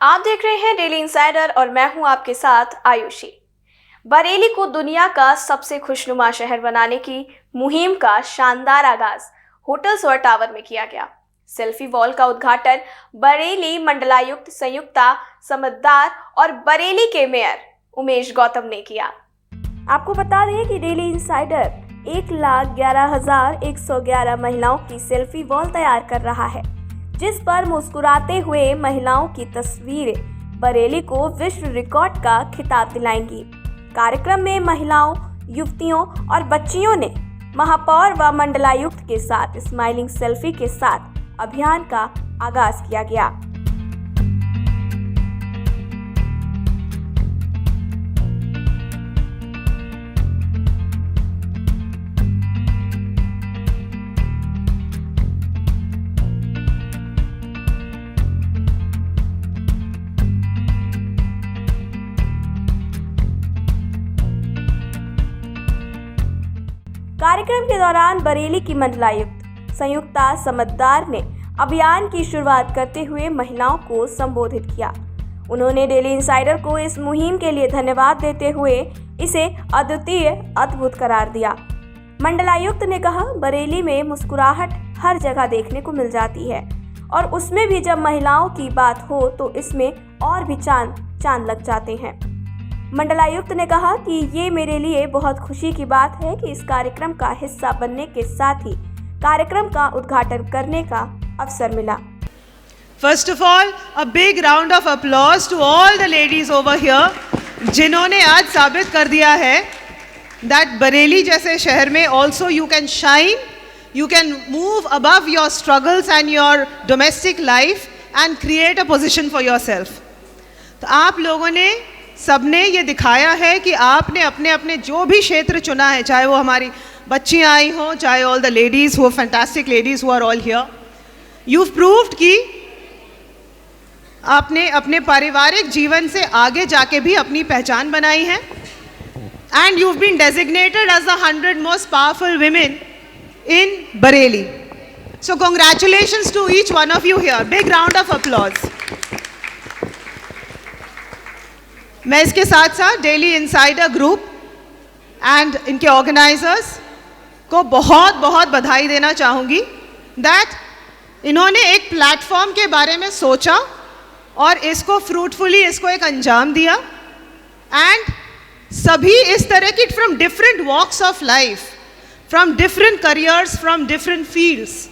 आप देख रहे हैं डेली इंसाइडर और मैं हूं आपके साथ आयुषी। बरेली को दुनिया का सबसे खुशनुमा शहर बनाने की मुहिम का शानदार आगाज होटल स्वर टावर में किया गया। सेल्फी वॉल का उद्घाटन बरेली मंडलायुक्त संयुक्ता समद्दार और बरेली के मेयर उमेश गौतम ने किया। आपको बता दें कि डेली इंसाइडर 1,11,111 महिलाओं की सेल्फी वॉल तैयार कर रहा है, जिस पर मुस्कुराते हुए महिलाओं की तस्वीरें बरेली को विश्व रिकॉर्ड का खिताब दिलाएंगी। कार्यक्रम में महिलाओं, युवतियों और बच्चियों ने महापौर व मंडलायुक्त के साथ स्माइलिंग सेल्फी के साथ अभियान का आगाज किया गया। कार्यक्रम के दौरान बरेली की मंडलायुक्त संयुक्ता समद्दार ने अभियान की शुरुआत करते हुए महिलाओं को संबोधित किया। उन्होंने डेली इंसाइडर को इस मुहिम के लिए धन्यवाद देते हुए इसे अद्वितीय अद्भुत करार दिया। मंडलायुक्त ने कहा, बरेली में मुस्कुराहट हर जगह देखने को मिल जाती है और उसमें भी जब महिलाओं की बात हो तो इसमें और भी चांद लग जाते हैं। मंडलायुक्त ने कहा कि ये मेरे लिए बहुत खुशी की बात है कि इस कार्यक्रम का हिस्सा बनने के साथ ही कार्यक्रम का उद्घाटन करने का अवसर मिला। First of all a big round of applause to all the ladies over here, जिन्होंने आज साबित कर दिया है दैट बरेली जैसे शहर में also you can shine, you can move above your struggles and your domestic life and create a position for your self. तो आप लोगों ने सबने ये दिखाया है कि आपने अपने अपने जो भी क्षेत्र चुना है, चाहे वो हमारी बच्चियां आई हों, चाहे all the ladies who fantastic ladies who are all here, you proved कि आपने अपने पारिवारिक जीवन से आगे जाके भी अपनी पहचान बनाई है and you been designated as the 100 most powerful women in Bareilly. So congratulations to each one of you here, big round of applause. मैं इसके साथ साथ डेली इंसाइडर ग्रुप एंड इनके ऑर्गेनाइजर्स को बहुत बहुत बधाई देना चाहूँगी दैट इन्होंने एक प्लेटफॉर्म के बारे में सोचा और इसको फ्रूटफुली इसको एक अंजाम दिया एंड सभी इस तरह की from different walks of life, from different careers, from different fields,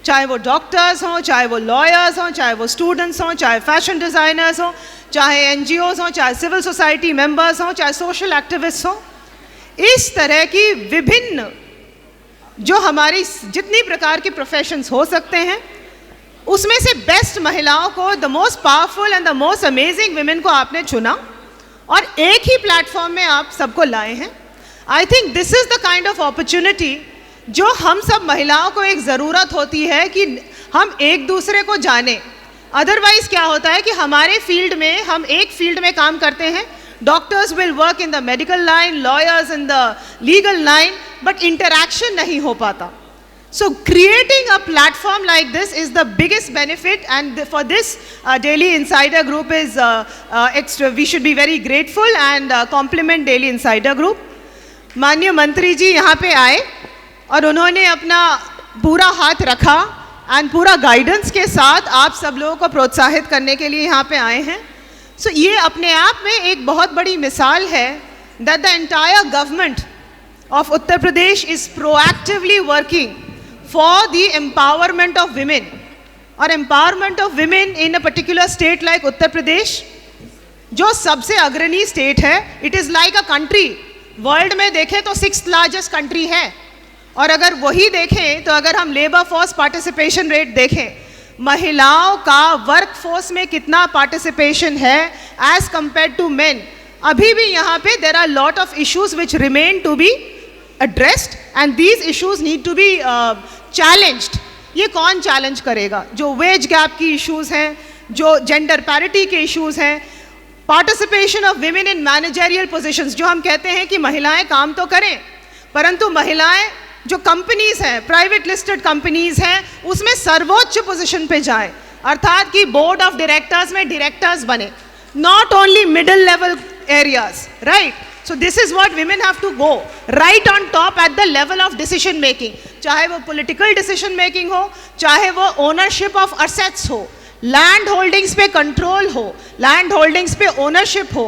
चाहे वो डॉक्टर्स हों, चाहे वो लॉयर्स हों, चाहे वो स्टूडेंट्स हों, चाहे फैशन डिज़ाइनर्स हों, चाहे एनजीओज हों, चाहे सिविल सोसाइटी मेंबर्स हों, चाहे सोशल एक्टिविस्ट हों, इस तरह की विभिन्न जो हमारी जितनी प्रकार के प्रोफेशंस हो सकते हैं उसमें से बेस्ट महिलाओं को, the most powerful and the most amazing women को आपने चुना और एक ही प्लेटफॉर्म में आप सबको लाए हैं। I think this is the kind of opportunity जो हम सब महिलाओं को एक ज़रूरत होती है कि हम एक दूसरे को जानें। अदरवाइज़ क्या होता है कि हमारे फील्ड में हम एक फील्ड में काम करते हैं, doctors will work in the medical line, lawyers in the legal line, but interaction नहीं हो पाता। So creating a platform like this is the biggest benefit, and for this Daily Insider Group is extra. We should be very grateful and compliment Daily Insider Group. माननीय मंत्री जी यहाँ पे आए और उन्होंने अपना पूरा हाथ रखा एंड पूरा गाइडेंस के साथ आप सब लोगों को प्रोत्साहित करने के लिए यहाँ पे आए हैं। सो ये अपने आप में एक बहुत बड़ी मिसाल है that the entire government of Uttar Pradesh is proactively working for the empowerment of women और empowerment of women in a particular state like Uttar Pradesh जो सबसे अग्रणी स्टेट है। It is like a country, world में देखें तो 6th लार्जेस्ट कंट्री है और अगर वही देखें तो अगर हम लेबर फोर्स पार्टिसिपेशन रेट देखें, महिलाओं का वर्क फोर्स में कितना पार्टिसिपेशन है एज कंपेयर टू मेन, अभी भी यहाँ पे there are lot of issues which remain to be addressed and these issues need to be challenged। ये कौन चैलेंज करेगा? जो वेज गैप की इश्यूज हैं, जो जेंडर पैरिटी के इश्यूज हैं, participation of women in managerial positions, जो हम कहते हैं कि महिलाएं काम तो करें परंतु महिलाएं जो कंपनीज हैं, प्राइवेट लिस्टेड कंपनीज हैं, उसमें सर्वोच्च पोजीशन पे जाएं। अर्थात कि बोर्ड ऑफ डायरेक्टर्स में डायरेक्टर्स बने, not only middle level areas, right? So this is what women have to go right on top at the level of decision making, चाहे वो political decision making हो, चाहे वो ownership of assets हो, land holdings पे control हो, land holdings पे ownership हो,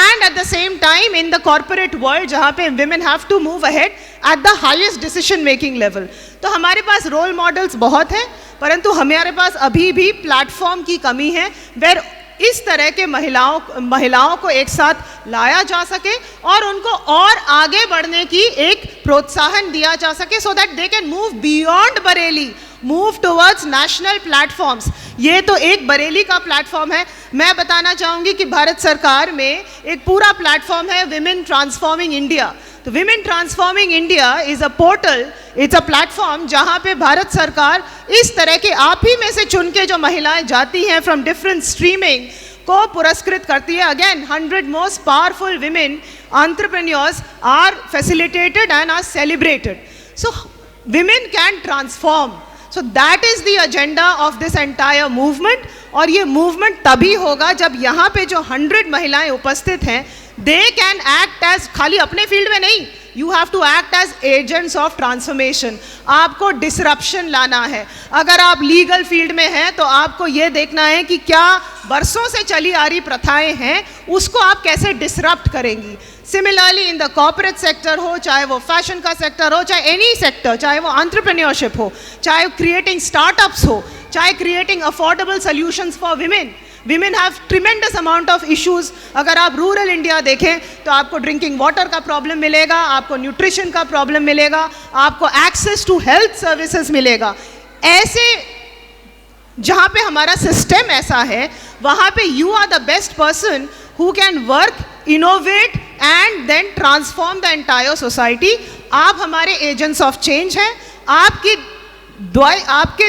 and at the same time in the corporate world जहाँ पे women have to move ahead at the highest decision making level. तो हमारे पास role models बहुत हैं, परंतु हमारे पास अभी भी platform की कमी है where इस तरह के महिलाओं को एक साथ लाया जा सके और उनको और आगे बढ़ने की एक प्रोत्साहन दिया जा सके, so that they can move beyond Bareilly, move towards national platforms. ये तो एक बरेली का प्लेटफॉर्म है. मैं बताना चाहूँगी कि भारत सरकार में एक पूरा प्लेटफॉर्म है विमेन ट्रांसफॉर्मिंग इंडिया. तो women transforming India is a portal, it's a platform जहाँ पे भारत सरकार इस तरह के आप ही में से चुन के जो महिलाएं जाती हैं फ्रॉम डिफरेंट स्ट्रीमिंग को पुरस्कृत करती है. Again 100 most powerful women entrepreneurs are facilitated and are celebrated. So women can transform. So that is the agenda of this entire movement. और ये movement तभी होगा जब यहाँ पे जो 100 महिलाएं उपस्थित हैं, they can act as, खाली अपने फील्ड में नहीं, you have to act as agents of transformation. आपको disruption लाना है. अगर आप legal field में हैं तो आपको ये देखना है कि क्या बरसों से चली आ रही प्रथाएं हैं, उसको आप कैसे disrupt करेंगी. Similarly in the corporate sector हो, चाहे वो फैशन का सेक्टर हो, चाहे एनी सेक्टर, चाहे वो एंटरप्रेन्योरशिप हो, चाहे क्रिएटिंग स्टार्टअप्स हो, चाहे creating affordable solutions for women. Women have tremendous amount of issues. अगर आप रूरल इंडिया देखें तो आपको ड्रिंकिंग वाटर का प्रॉब्लम मिलेगा, आपको न्यूट्रिशन का प्रॉब्लम मिलेगा, आपको एक्सेस टू हेल्थ सर्विसेज मिलेगा. ऐसे जहाँ पे हमारा सिस्टम ऐसा है, वहाँ पे you are the best person who can work, innovate and then transform the entire society. आप हमारे एजेंट्स ऑफ चेंज हैं. आपके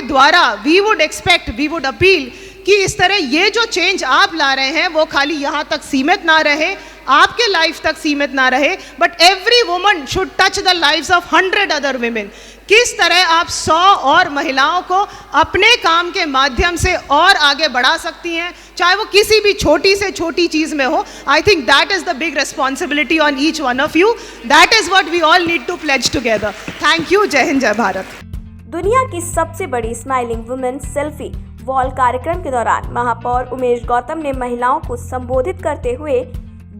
द्वारा we would expect, we would appeal कि इस तरह ये जो चेंज आप ला रहे हैं वो खाली यहाँ तक सीमित ना रहे, आपके लाइफ तक सीमित ना रहे, but every woman should touch the lives of 100 other women. किस तरह आप 100 और महिलाओं को अपने काम के माध्यम से और आगे बढ़ा सकती हैं, चाहे वो किसी भी छोटी से छोटी चीज़ में हो. I think that is the big responsibility on each one of you. That is what we all need to pledge together. Thank you. जय हिंद, जय भारत. दुनिया की सबसे बड़ी स्माइलिंग वुमेन सेल्फी वॉल कार्यक्रम के दौरान महापौर उमेश गौतम ने महिलाओं को संबोधित करते हुए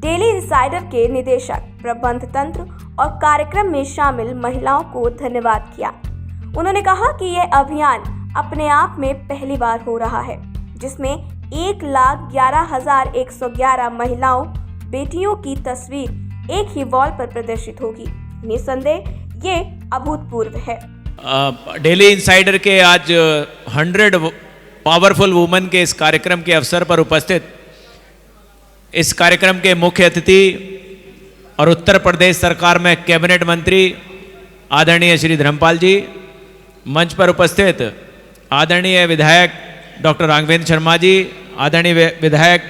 डेली इंसाइडर के निदेशक, प्रबंध तंत्र और कार्यक्रम में शामिल महिलाओं को धन्यवाद किया. उन्होंने कहा कि यह अभियान अपने आप में पहली बार हो रहा है, जिसमें 1,11,111 महिलाओं बेटियों की तस्वीर एक ही वॉल पर प्रदर्शित होगी. निसंदेह ये अभूतपूर्व है. डेली इंसाइडर के आज 100 पावरफुल वुमेन के इस कार्यक्रम के अवसर पर उपस्थित इस कार्यक्रम के मुख्य अतिथि और उत्तर प्रदेश सरकार में कैबिनेट मंत्री आदरणीय श्री धर्मपाल जी, मंच पर उपस्थित आदरणीय विधायक डॉक्टर राघवेंद्र शर्मा जी, आदरणीय विधायक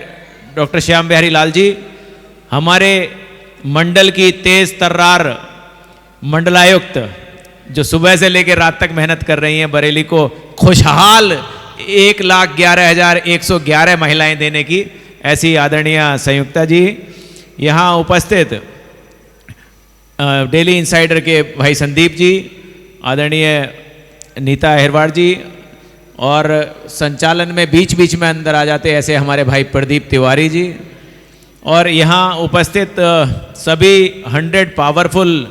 डॉक्टर श्याम बिहारी लाल जी, हमारे मंडल की तेज तर्रार मंडलायुक्त जो सुबह से लेकर रात तक मेहनत कर रही हैं बरेली को खुशहाल 1,11,111 महिलाएं देने की, ऐसी आदरणीय संयुक्ता जी, यहाँ उपस्थित डेली इंसाइडर के भाई संदीप जी, आदरणीय नीता अहिरवार जी, और संचालन में बीच बीच में अंदर आ जाते ऐसे हमारे भाई प्रदीप तिवारी जी, और यहाँ उपस्थित सभी 100 पावरफुल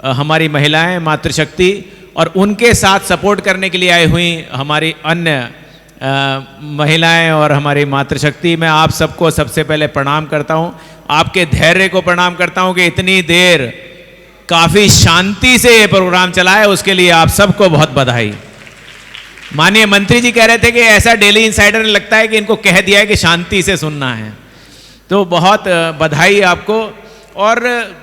हमारी महिलाएं मातृशक्ति और उनके साथ सपोर्ट करने के लिए आई हुई हमारी अन्य महिलाएं और हमारी मातृशक्ति. मैं आप सबको सबसे पहले प्रणाम करता हूं, आपके धैर्य को प्रणाम करता हूं कि इतनी देर काफ़ी शांति से ये प्रोग्राम चला है, उसके लिए आप सबको बहुत बधाई. माननीय मंत्री जी कह रहे थे कि ऐसा डेली इंसाइडर लगता है कि इनको कह दिया है कि शांति से सुनना है, तो बहुत बधाई आपको. और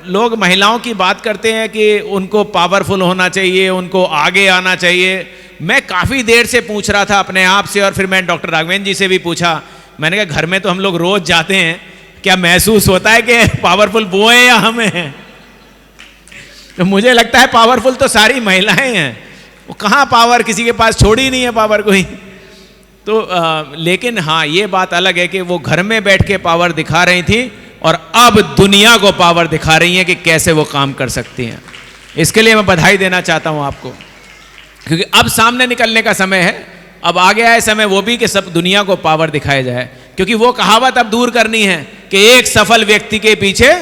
लोग महिलाओं की बात करते हैं कि उनको पावरफुल होना चाहिए, उनको आगे आना चाहिए. मैं काफ़ी देर से पूछ रहा था अपने आप से, और फिर मैं डॉक्टर राघवेंद्र जी से भी पूछा. मैंने कहा घर में तो हम लोग रोज़ जाते हैं, क्या महसूस होता है कि पावरफुल वो हैं या हमें हैं? तो मुझे लगता है पावरफुल तो सारी महिलाएं हैं. वो कहाँ पावर, किसी के पास छोड़ी नहीं है पावर कोई. तो लेकिन हाँ, ये बात अलग है कि वो घर में बैठ के पावर दिखा रही थी और अब दुनिया को पावर दिखा रही हैं कि कैसे वो काम कर सकती हैं। इसके लिए मैं बधाई देना चाहता हूँ आपको, क्योंकि अब सामने निकलने का समय है। अब आ गया है समय वो भी कि सब दुनिया को पावर दिखाया जाए, क्योंकि वो कहावत अब दूर करनी है कि एक सफल व्यक्ति के पीछे,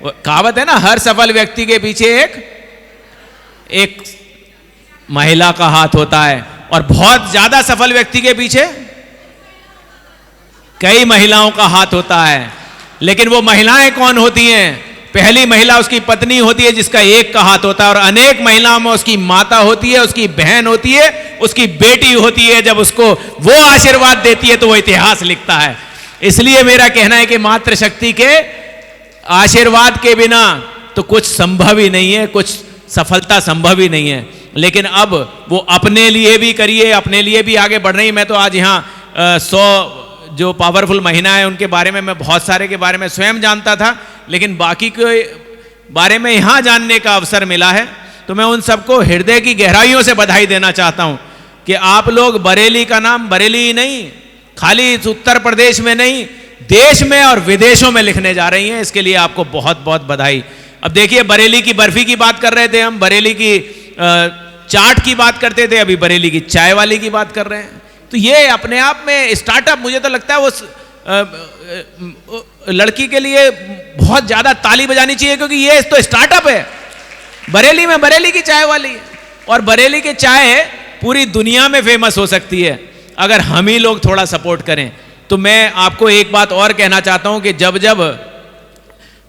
कहावत है ना, हर सफल व्यक्ति के पीछे एक महिला का हाथ होता है, और बहुत ज्यादा सफल व्यक्ति के पीछे कई महिलाओं का हाथ होता है। लेकिन वो महिलाएं कौन होती हैं? पहली महिला उसकी पत्नी होती है जिसका एक का हाथ होता है, और अनेक महिलाओं में उसकी माता होती है, उसकी बहन होती है, उसकी बेटी होती है। जब उसको वो आशीर्वाद देती है तो वो इतिहास लिखता है। इसलिए मेरा कहना है कि मातृशक्ति के आशीर्वाद के बिना तो कुछ संभव ही नहीं है, कुछ सफलता संभव ही नहीं है। लेकिन अब वो अपने लिए भी करिए, अपने लिए भी आगे बढ़ रही है। मैं तो आज यहाँ 100 जो पावरफुल महिला है उनके बारे में, मैं बहुत सारे के बारे में स्वयं जानता था, लेकिन बाकी के बारे में यहाँ जानने का अवसर मिला है। तो मैं उन सबको हृदय की गहराइयों से बधाई देना चाहता हूँ कि आप लोग बरेली का नाम बरेली ही नहीं, खाली उत्तर प्रदेश में नहीं, देश में और विदेशों में लिखने जा रही हैं। इसके लिए आपको बहुत बहुत बधाई। अब देखिए, बरेली की बर्फी की बात कर रहे थे हम, बरेली की चाट की बात करते थे, अभी बरेली की चाय वाली की बात कर रहे हैं। तो ये अपने आप में स्टार्टअप, मुझे तो लगता है वो लड़की के लिए बहुत ज्यादा ताली बजानी चाहिए, क्योंकि ये तो स्टार्टअप है। बरेली में बरेली की चाय वाली, और बरेली की चाय पूरी दुनिया में फेमस हो सकती है अगर हम ही लोग थोड़ा सपोर्ट करें। तो मैं आपको एक बात और कहना चाहता हूं कि जब जब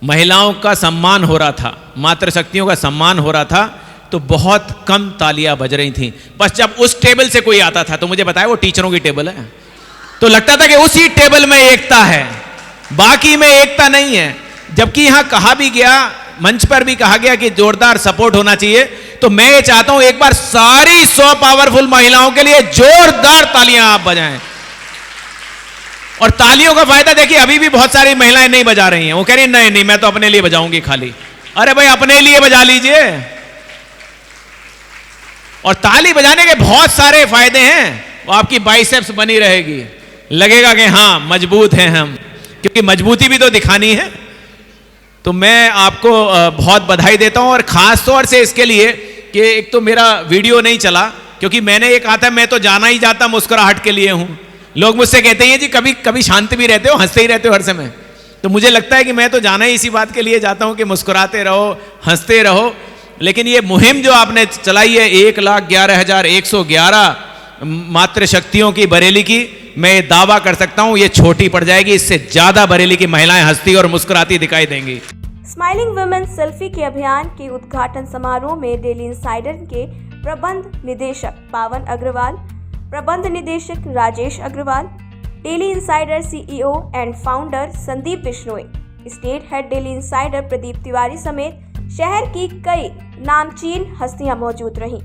महिलाओं का सम्मान हो रहा था, मातृशक्तियों का सम्मान हो रहा था, तो बहुत कम तालियां बज रही थीं। बस जब उस टेबल से कोई आता था तो मुझे बताया वो टीचरों की टेबल है, तो लगता था कि उसी टेबल में एकता है, बाकी में एकता नहीं है। जबकि यहां कहा भी गया, मंच पर भी कहा गया कि जोरदार सपोर्ट होना चाहिए। तो मैं ये चाहता हूं एक बार सारी 100 पावरफुल महिलाओं के लिए जोरदार तालियां आप बजाएं। और तालियों का फायदा देखिए, अभी भी बहुत सारी महिलाएं नहीं बजा रही हैं। वो कह रही नहीं नहीं, मैं तो अपने लिए बजाऊंगी खाली। अरे भाई, अपने लिए बजा लीजिए। और ताली बजाने के बहुत सारे फायदे हैं। वो आपकी बाइसेप्स बनी रहेगी, लगेगा कि हाँ मजबूत हैं हम, क्योंकि मजबूती भी तो दिखानी है। तो मैं आपको बहुत बधाई देता हूं, और खास तौर से इसके लिए कि एक तो मेरा वीडियो नहीं चला, क्योंकि मैंने ये कहा था मैं तो जाना ही जाता मुस्कुराहट के लिए हूं। लोग मुझसे कहते हैं जी कभी कभी शांत भी रहते हो, हंसते ही रहते हो हर समय। तो मुझे लगता है कि मैं तो जाना ही इसी बात के लिए जाता हूं कि मुस्कुराते रहो, हंसते रहो। लेकिन ये मुहिम जो आपने चलाई है 1,11,111 मातृशक्तियों की बरेली की, मैं ये दावा कर सकता हूं ये छोटी पड़ जाएगी। इससे ज्यादा बरेली की महिलाएं हंसती और मुस्कुराती दिखाई देंगी। स्माइलिंग वुमेन सेल्फी के अभियान के उद्घाटन समारोह में डेली इंसाइडर के प्रबंध निदेशक पावन अग्रवाल, प्रबंध निदेशक Rajesh Agarwal, Daily Insider CEO and founder Sandeep Bishnoi, state head Daily Insider Pradeep Tiwari समेत शहर की कई नामचीन हस्तियां मौजूद रहीं।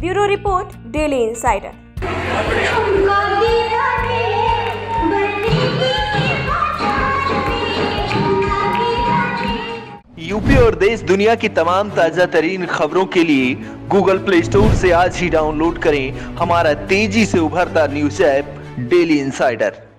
Bureau report, Daily Insider. UP और देश दुनिया की तमाम ताजा तरीन खबरों के लिए गूगल प्ले स्टोर से आज ही डाउनलोड करें हमारा तेजी से उभरता न्यूज ऐप डेली इंसाइडर।